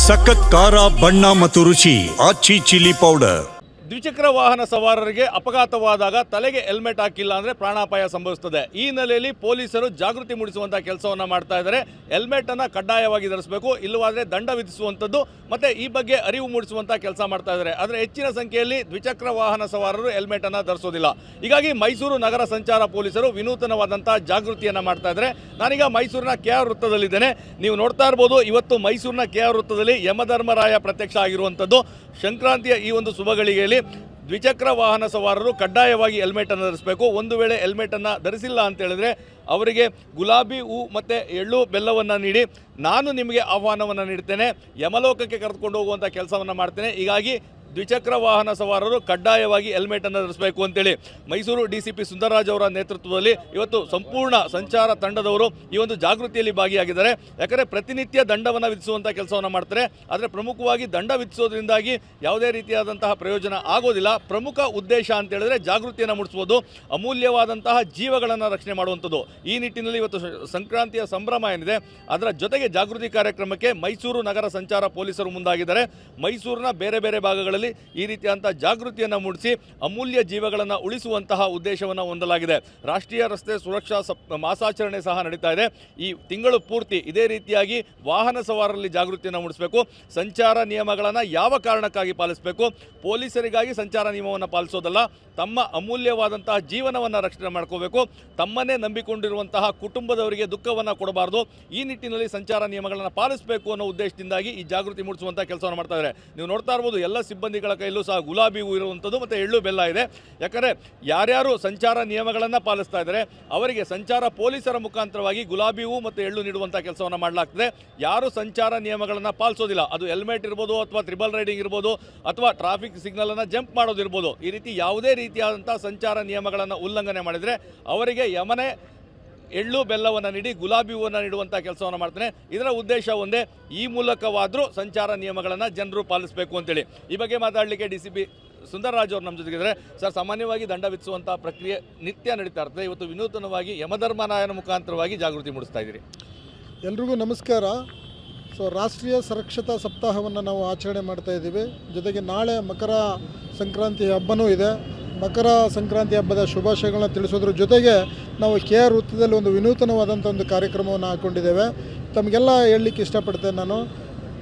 ಸಖತ್ ಖಾರ ಬಣ್ಣ ಮತ್ತು ರುಚಿ ಆಚಿ ಚಿಲ್ಲಿ ಪೌಡರ್. ದ್ವಿಚಕ್ರ ವಾಹನ ಸವಾರರಿಗೆ ಅಪಘಾತವಾದಾಗ ತಲೆಗೆ ಹೆಲ್ಮೆಟ್ ಹಾಕಿಲ್ಲ ಅಂದರೆ ಪ್ರಾಣಾಪಾಯ ಸಂಭವಿಸುತ್ತದೆ. ಈ ಹಿನ್ನೆಲೆಯಲ್ಲಿ ಪೊಲೀಸರು ಜಾಗೃತಿ ಮೂಡಿಸುವಂಥ ಕೆಲಸವನ್ನು ಮಾಡ್ತಾ ಇದ್ದಾರೆ. ಹೆಲ್ಮೆಟನ್ನು ಕಡ್ಡಾಯವಾಗಿ ಧರಿಸಬೇಕು, ಇಲ್ಲವಾದರೆ ದಂಡ ವಿಧಿಸುವಂಥದ್ದು ಮತ್ತು ಈ ಬಗ್ಗೆ ಅರಿವು ಮೂಡಿಸುವಂಥ ಕೆಲಸ ಮಾಡ್ತಾ ಇದ್ದಾರೆ. ಆದರೆ ಹೆಚ್ಚಿನ ಸಂಖ್ಯೆಯಲ್ಲಿ ದ್ವಿಚಕ್ರ ವಾಹನ ಸವಾರರು ಹೆಲ್ಮೆಟನ್ನು ಧರಿಸೋದಿಲ್ಲ. ಹೀಗಾಗಿ ಮೈಸೂರು ನಗರ ಸಂಚಾರ ಪೊಲೀಸರು ವಿನೂತನವಾದಂಥ ಜಾಗೃತಿಯನ್ನು ಮಾಡ್ತಾ ಇದ್ದಾರೆ. ನಾನೀಗ ಮೈಸೂರಿನ KR ವೃತ್ತದಲ್ಲಿದ್ದೇನೆ. ನೀವು ನೋಡ್ತಾ ಇರ್ಬೋದು, ಇವತ್ತು ಮೈಸೂರಿನ KR ವೃತ್ತದಲ್ಲಿ ಯಮಧರ್ಮರಾಯ ಪ್ರತ್ಯಕ್ಷ ಆಗಿರುವಂಥದ್ದು. ಸಂಕ್ರಾಂತಿಯ ಈ ಒಂದು ಶುಭಗಳಿಗೆಯಲ್ಲಿ ದ್ವಿಚಕ್ರ ವಾಹನ ಸವಾರರು ಕಡ್ಡಾಯವಾಗಿ ಹೆಲ್ಮೆಟನ್ನು ಧರಿಸಬೇಕು. ಒಂದು ವೇಳೆ ಹೆಲ್ಮೆಟನ್ನು ಧರಿಸಿಲ್ಲ ಅಂತ ಹೇಳಿದ್ರೆ ಅವರಿಗೆ ಗುಲಾಬಿ ಹೂ ಮತ್ತು ಎಳ್ಳು ಬೆಲ್ಲವನ್ನು ನೀಡಿ ನಾನು ನಿಮಗೆ ಆಹ್ವಾನವನ್ನು ನೀಡ್ತೇನೆ, ಯಮಲೋಕಕ್ಕೆ ಕರೆದುಕೊಂಡು ಹೋಗುವಂಥ ಕೆಲಸವನ್ನು ಮಾಡ್ತೇನೆ. ಹೀಗಾಗಿ ದ್ವಿಚಕ್ರ ವಾಹನ ಸವಾರರು ಕಡ್ಡಾಯವಾಗಿ ಹೆಲ್ಮೆಟನ್ನು ಧರಿಸಬೇಕು ಅಂತೇಳಿ ಮೈಸೂರು DCP ಸುಂದರರಾಜ್ ಅವರ ನೇತೃತ್ವದಲ್ಲಿ ಇವತ್ತು ಸಂಪೂರ್ಣ ಸಂಚಾರ ತಂಡದವರು ಈ ಒಂದು ಜಾಗೃತಿಯಲ್ಲಿ ಭಾಗಿಯಾಗಿದ್ದಾರೆ. ಯಾಕಂದರೆ ಪ್ರತಿನಿತ್ಯ ದಂಡವನ್ನು ವಿಧಿಸುವಂಥ ಕೆಲಸವನ್ನು ಮಾಡ್ತಾರೆ. ಆದರೆ ಪ್ರಮುಖವಾಗಿ ದಂಡ ವಿಧಿಸೋದ್ರಿಂದಾಗಿ ಯಾವುದೇ ರೀತಿಯಾದಂತಹ ಪ್ರಯೋಜನ ಆಗೋದಿಲ್ಲ. ಪ್ರಮುಖ ಉದ್ದೇಶ ಅಂತ ಹೇಳಿದ್ರೆ ಜಾಗೃತಿಯನ್ನು ಮೂಡಿಸುವುದು, ಅಮೂಲ್ಯವಾದಂತಹ ಜೀವಗಳನ್ನು ರಕ್ಷಣೆ ಮಾಡುವಂಥದ್ದು. ಈ ನಿಟ್ಟಿನಲ್ಲಿ ಇವತ್ತು ಸಂಕ್ರಾಂತಿಯ ಸಂಭ್ರಮ ಏನಿದೆ ಅದರ ಜೊತೆಗೆ ಜಾಗೃತಿ ಕಾರ್ಯಕ್ರಮಕ್ಕೆ ಮೈಸೂರು ನಗರ ಸಂಚಾರ ಪೊಲೀಸರು ಮುಂದಾಗಿದ್ದಾರೆ. ಮೈಸೂರಿನ ಬೇರೆ ಬೇರೆ ಭಾಗಗಳಲ್ಲಿ ಈ ರೀತಿಯಾದಂಥ ಜಾಗೃತಿಯನ್ನು ಮೂಡಿಸಿ ಅಮೂಲ್ಯ ಜೀವಗಳನ್ನು ಉಳಿಸುವಂತಹ ಉದ್ದೇಶವನ್ನು ಹೊಂದಲಾಗಿದೆ. ರಾಷ್ಟ್ರೀಯ ರಸ್ತೆ ಸುರಕ್ಷಾ ಮಾಸಾಚರಣೆ ಸಹ ನಡೀತಾ ಇದೆ. ಈ ತಿಂಗಳು ಪೂರ್ತಿ ಇದೇ ರೀತಿಯಾಗಿ ವಾಹನ ಸವಾರರಲ್ಲಿ ಜಾಗೃತಿಯನ್ನು ಮೂಡಿಸಬೇಕು. ಸಂಚಾರ ನಿಯಮಗಳನ್ನು ಯಾವ ಕಾರಣಕ್ಕಾಗಿ ಪಾಲಿಸಬೇಕು, ಪೊಲೀಸರಿಗಾಗಿ ಸಂಚಾರ ನಿಯಮವನ್ನು ಪಾಲಿಸೋದಲ್ಲ, ತಮ್ಮ ಅಮೂಲ್ಯವಾದಂತಹ ಜೀವನವನ್ನು ರಕ್ಷಣೆ ಮಾಡ್ಕೋಬೇಕು. ತಮ್ಮನ್ನೇ ನಂಬಿಕೊಂಡಿರುವಂತಹ ಕುಟುಂಬದವರಿಗೆ ದುಃಖವನ್ನು ಕೊಡಬಾರ್ದು. ಈ ನಿಟ್ಟಿನಲ್ಲಿ ಸಂಚಾರ ನಿಯಮಗಳನ್ನು ಪಾಲಿಸಬೇಕು ಅನ್ನೋ ಉದ್ದೇಶದಿಂದಾಗಿ ಈ ಜಾಗೃತಿ ಮೂಡಿಸುವಂಥ ಕೆಲಸವನ್ನು ಮಾಡ್ತಾ ಇದ್ದಾರೆ. ನೀವು ನೋಡ್ತಾ ಇರ್ಬೋದು, ಎಲ್ಲ ಸಿಬ್ಬಂದಿಗಳ ಕೈಯಲ್ಲೂ ಸಹ ಗುಲಾಬಿ ಹೂ ಇರುವಂಥದ್ದು ಮತ್ತು ಎಳ್ಳು ಬೆಲ್ಲ ಇದೆ. ಯಾಕಂದರೆ ಯಾರ್ಯಾರು ಸಂಚಾರ ನಿಯಮಗಳನ್ನು ಪಾಲಿಸ್ತಾ ಇದ್ದಾರೆ ಅವರಿಗೆ ಸಂಚಾರ ಪೊಲೀಸರ ಮುಖಾಂತರವಾಗಿ ಗುಲಾಬಿ ಹೂ ಮತ್ತು ಎಳ್ಳು ನೀಡುವಂಥ ಕೆಲಸವನ್ನು ಮಾಡಲಾಗ್ತದೆ. ಯಾರು ಸಂಚಾರ ನಿಯಮಗಳನ್ನು ಪಾಲಿಸೋದಿಲ್ಲ, ಅದು ಹೆಲ್ಮೆಟ್ ಇರ್ಬೋದು ಅಥವಾ ಟ್ರಿಬಲ್ ರೈಡಿಂಗ್ ಇರ್ಬೋದು ಅಥವಾ ಟ್ರಾಫಿಕ್ ಸಿಗ್ನಲನ್ನು ಜಂಪ್ ಮಾಡೋದಿರ್ಬೋದು, ಈ ರೀತಿ ಯಾವುದೇ ರೀತಿಯಾದಂಥ ಸಂಚಾರ ನಿಯಮಗಳನ್ನು ಉಲ್ಲಂಘನೆ ಮಾಡಿದರೆ ಅವರಿಗೆ ಯಮನೆ ಎಳ್ಳು ಬೆಲ್ಲವನ್ನು ನೀಡಿ ಗುಲಾಬಿ ಹೂವನ್ನು ನೀಡುವಂಥ ಕೆಲಸವನ್ನು ಮಾಡ್ತಾನೆ. ಇದರ ಉದ್ದೇಶ ಒಂದೇ, ಈ ಮೂಲಕವಾದರೂ ಸಂಚಾರ ನಿಯಮಗಳನ್ನು ಜನರು ಪಾಲಿಸಬೇಕು ಅಂತೇಳಿ. ಈ ಬಗ್ಗೆ ಮಾತಾಡಲಿಕ್ಕೆ DCP ಸುಂದರರಾಜ್ ಅವರು ನಮ್ಮ ಜೊತೆಗಿದ್ದಾರೆ. ಸರ್, ಸಾಮಾನ್ಯವಾಗಿ ದಂಡ ವಿಧಿಸುವಂಥ ಪ್ರಕ್ರಿಯೆ ನಿತ್ಯ ನಡೀತಾ ಇರ್ತದೆ. ಇವತ್ತು ವಿನೂತನವಾಗಿ ಯಮಧರ್ಮರಾಯನ ಮುಖಾಂತರವಾಗಿ ಜಾಗೃತಿ ಮೂಡಿಸ್ತಾ ಇದ್ದೀರಿ. ಎಲ್ರಿಗೂ ನಮಸ್ಕಾರ. ರಾಷ್ಟ್ರೀಯ ಸುರಕ್ಷತಾ ಸಪ್ತಾಹವನ್ನು ನಾವು ಆಚರಣೆ ಮಾಡ್ತಾ ಇದ್ದೀವಿ. ಜೊತೆಗೆ ನಾಳೆ ಮಕರ ಸಂಕ್ರಾಂತಿ ಹಬ್ಬನೂ ಇದೆ. ಮಕರ ಸಂಕ್ರಾಂತಿ ಹಬ್ಬದ ಶುಭಾಶಯಗಳನ್ನ ತಿಳಿಸೋದ್ರ ಜೊತೆಗೆ ನಾವು KR ವೃತ್ತದಲ್ಲಿ ಒಂದು ವಿನೂತನವಾದಂಥ ಒಂದು ಕಾರ್ಯಕ್ರಮವನ್ನು ಹಾಕ್ಕೊಂಡಿದ್ದೇವೆ. ತಮಗೆಲ್ಲ ಹೇಳಲಿಕ್ಕೆ ಇಷ್ಟಪಡ್ತೇನೆ ನಾನು.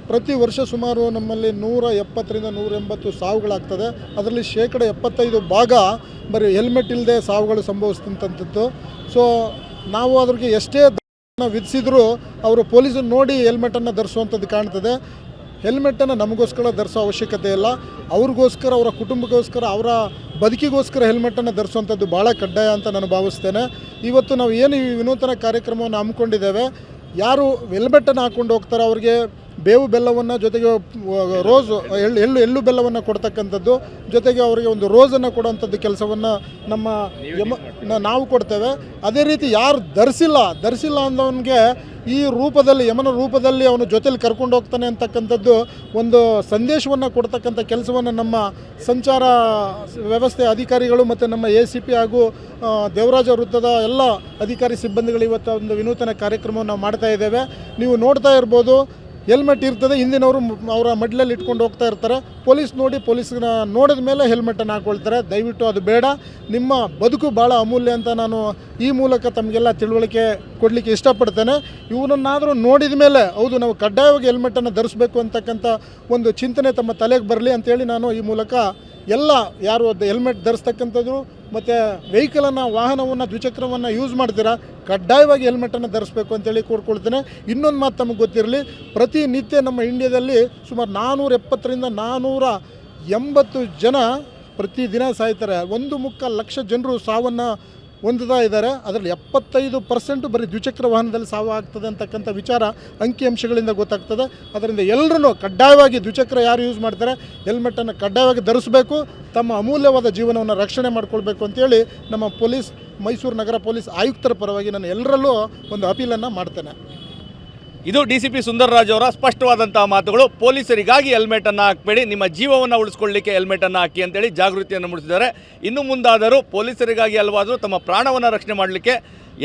ಪ್ರತಿ ವರ್ಷ ಸುಮಾರು ನಮ್ಮಲ್ಲಿ 170ರಿಂದ 180 ಸಾವುಗಳಾಗ್ತದೆ. ಅದರಲ್ಲಿ 75% ಬರೀ ಹೆಲ್ಮೆಟ್ ಇಲ್ಲದೆ ಸಾವುಗಳು ಸಂಭವಿಸ್ತಂಥದ್ದು. ಸೊ ನಾವು ಅದ್ರಿಗೆ ಎಷ್ಟೇ ವಿಧಿಸಿದರೂ ಅವರು ಪೊಲೀಸರು ನೋಡಿ ಹೆಲ್ಮೆಟನ್ನು ಧರಿಸುವಂಥದ್ದು ಕಾಣ್ತದೆ. ಹೆಲ್ಮೆಟನ್ನು ನಮಗೋಸ್ಕರ ಧರಿಸೋ ಅವಶ್ಯಕತೆ ಇಲ್ಲ, ಅವ್ರಿಗೋಸ್ಕರ, ಅವರ ಕುಟುಂಬಕ್ಕೋಸ್ಕರ, ಅವರ ಬದುಕಿಗೋಸ್ಕರ ಹೆಲ್ಮೆಟನ್ನು ಧರಿಸುವಂಥದ್ದು ಭಾಳ ಕಡ್ಡಾಯ ಅಂತ ನಾನು ಭಾವಿಸ್ತೇನೆ. ಇವತ್ತು ನಾವು ಏನು ಈ ವಿನೂತನ ಕಾರ್ಯಕ್ರಮವನ್ನು ಹಮ್ಮಿಕೊಂಡಿದ್ದೇವೆ, ಯಾರು ಹೆಲ್ಮೆಟನ್ನು ಹಾಕ್ಕೊಂಡು ಹೋಗ್ತಾರೆ ಅವ್ರಿಗೆ ಬೇವು ಬೆಲ್ಲವನ್ನು, ಜೊತೆಗೆ ರೋಸು ಎಳ್ಳು ಬೆಲ್ಲವನ್ನು ಕೊಡ್ತಕ್ಕಂಥದ್ದು, ಜೊತೆಗೆ ಅವರಿಗೆ ಒಂದು ರೋಸನ್ನು ಕೊಡುವಂಥದ್ದು ಕೆಲಸವನ್ನು ನಾವು ಕೊಡ್ತೇವೆ. ಅದೇ ರೀತಿ ಯಾರು ಧರಿಸಿಲ್ಲ ಅಂದವನಿಗೆ ಈ ರೂಪದಲ್ಲಿ, ಯಮನ ರೂಪದಲ್ಲಿ ಅವನು ಜೊತೆಲಿ ಕರ್ಕೊಂಡು ಹೋಗ್ತಾನೆ ಅಂತಕ್ಕಂಥದ್ದು ಒಂದು ಸಂದೇಶವನ್ನು ಕೊಡ್ತಕ್ಕಂಥ ಕೆಲಸವನ್ನು ನಮ್ಮ ಸಂಚಾರ ವ್ಯವಸ್ಥೆ ಅಧಿಕಾರಿಗಳು ಮತ್ತು ನಮ್ಮ ACP ಹಾಗೂ ದೇವರಾಜ ವೃತ್ತದ ಎಲ್ಲ ಅಧಿಕಾರಿ ಸಿಬ್ಬಂದಿಗಳು ಇವತ್ತು ಒಂದು ವಿನೂತನ ಕಾರ್ಯಕ್ರಮವನ್ನು ನಾವು ಮಾಡ್ತಾ ಇದ್ದೇವೆ. ನೀವು ನೋಡ್ತಾ ಇರ್ಬೋದು, ಹೆಲ್ಮೆಟ್ ಇರ್ತದೆ, ಹಿಂದಿನವರು ಅವರ ಮಡ್ಲಲ್ಲಿ ಇಟ್ಕೊಂಡು ಹೋಗ್ತಾ ಇರ್ತಾರೆ. ಪೊಲೀಸ್ನ ನೋಡಿದ ಮೇಲೆ ಹೆಲ್ಮೆಟನ್ನು ಹಾಕ್ಕೊಳ್ತಾರೆ. ದಯವಿಟ್ಟು ಅದು ಬೇಡ. ನಿಮ್ಮ ಬದುಕು ಭಾಳ ಅಮೂಲ್ಯ ಅಂತ ನಾನು ಈ ಮೂಲಕ ತಮಗೆಲ್ಲ ತಿಳುವಳಿಕೆ ಕೊಡಲಿಕ್ಕೆ ಇಷ್ಟಪಡ್ತೇನೆ. ಇವನನ್ನಾದರೂ ನೋಡಿದ ಮೇಲೆ ಹೌದು ನಾವು ಕಡ್ಡಾಯವಾಗಿ ಹೆಲ್ಮೆಟನ್ನು ಧರಿಸಬೇಕು ಅಂತಕ್ಕಂಥ ಒಂದು ಚಿಂತನೆ ತಮ್ಮ ತಲೆಗೆ ಬರಲಿ ಅಂತೇಳಿ ನಾನು ಈ ಮೂಲಕ ಎಲ್ಲ ಯಾರು ಹೆಲ್ಮೆಟ್ ಧರಿಸ್ತಕ್ಕಂಥದ್ದು ಮತ್ತು ವೆಹಿಕಲನ್ನು, ವಾಹನವನ್ನು, ದ್ವಿಚಕ್ರವನ್ನು ಯೂಸ್ ಮಾಡ್ತೀರಾ, ಕಡ್ಡಾಯವಾಗಿ ಹೆಲ್ಮೆಟನ್ನು ಧರಿಸಬೇಕು ಅಂತೇಳಿ ಕೋರ್ಕೊಳ್ತೇನೆ. ಇನ್ನೊಂದು ಮಾತು ತಮಗೆ ಗೊತ್ತಿರಲಿ, ಪ್ರತಿನಿತ್ಯ ನಮ್ಮ ಇಂಡಿಯಾದಲ್ಲಿ ಸುಮಾರು 470ರಿಂದ 480 ಜನ ಪ್ರತಿದಿನ ಸಾಯ್ತಾರೆ. 1.25 ಲಕ್ಷ ಜನರು ಸಾವನ್ನು ಹೊಂದುತ್ತಾ ಇದ್ದಾರೆ. ಅದರಲ್ಲಿ 75% ಬರೀ ದ್ವಿಚಕ್ರ ವಾಹನದಲ್ಲಿ ಸಾವು ಆಗ್ತದೆ ಅಂತಕ್ಕಂಥ ವಿಚಾರ ಅಂಕಿಅಂಶಗಳಿಂದ ಗೊತ್ತಾಗ್ತದೆ. ಅದರಿಂದ ಎಲ್ಲರೂ ಕಡ್ಡಾಯವಾಗಿ ದ್ವಿಚಕ್ರ ಯಾರು ಯೂಸ್ ಮಾಡ್ತಾರೆ ಹೆಲ್ಮೆಟನ್ನು ಕಡ್ಡಾಯವಾಗಿ ಧರಿಸಬೇಕು, ತಮ್ಮ ಅಮೂಲ್ಯವಾದ ಜೀವನವನ್ನು ರಕ್ಷಣೆ ಮಾಡಿಕೊಳ್ಬೇಕು ಅಂತೇಳಿ ನಮ್ಮ ಮೈಸೂರು ನಗರ ಪೊಲೀಸ್ ಆಯುಕ್ತರ ಪರವಾಗಿ ನಾನು ಎಲ್ಲರಲ್ಲೂ ಒಂದು ಅಪೀಲನ್ನು ಮಾಡ್ತೇನೆ. ಇದು DCP ಸುಂದರರಾಜ್ ಅವರ ಸ್ಪಷ್ಟವಾದಂತಹ ಮಾತುಗಳು. ಪೊಲೀಸರಿಗಾಗಿ ಹೆಲ್ಮೆಟನ್ನು ಹಾಕಬೇಡಿ, ನಿಮ್ಮ ಜೀವವನ್ನು ಉಳಿಸ್ಕೊಳ್ಳಿಕ್ಕೆ ಹೆಲ್ಮೆಟನ್ನು ಹಾಕಿ ಅಂತೇಳಿ ಜಾಗೃತಿಯನ್ನು ಮೂಡಿಸಿದ್ದಾರೆ. ಇನ್ನು ಮುಂದಾದರೂ ಪೊಲೀಸರಿಗಾಗಿ ಅಲ್ವಾದರೂ ತಮ್ಮ ಪ್ರಾಣವನ್ನು ರಕ್ಷಣೆ ಮಾಡಲಿಕ್ಕೆ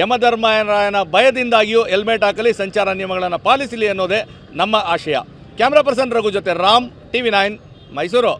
ಯಮಧರ್ಮರಾಯನ ಭಯದಿಂದಾಗಿಯೂ ಹೆಲ್ಮೆಟ್ ಹಾಕಲಿ, ಸಂಚಾರ ನಿಯಮಗಳನ್ನು ಪಾಲಿಸಲಿ ಅನ್ನೋದೇ ನಮ್ಮ ಆಶಯ. ಕ್ಯಾಮ್ರಾ ಪರ್ಸನ್ ರಘು ಜೊತೆ ರಾಮ್, TV9 ಮೈಸೂರು.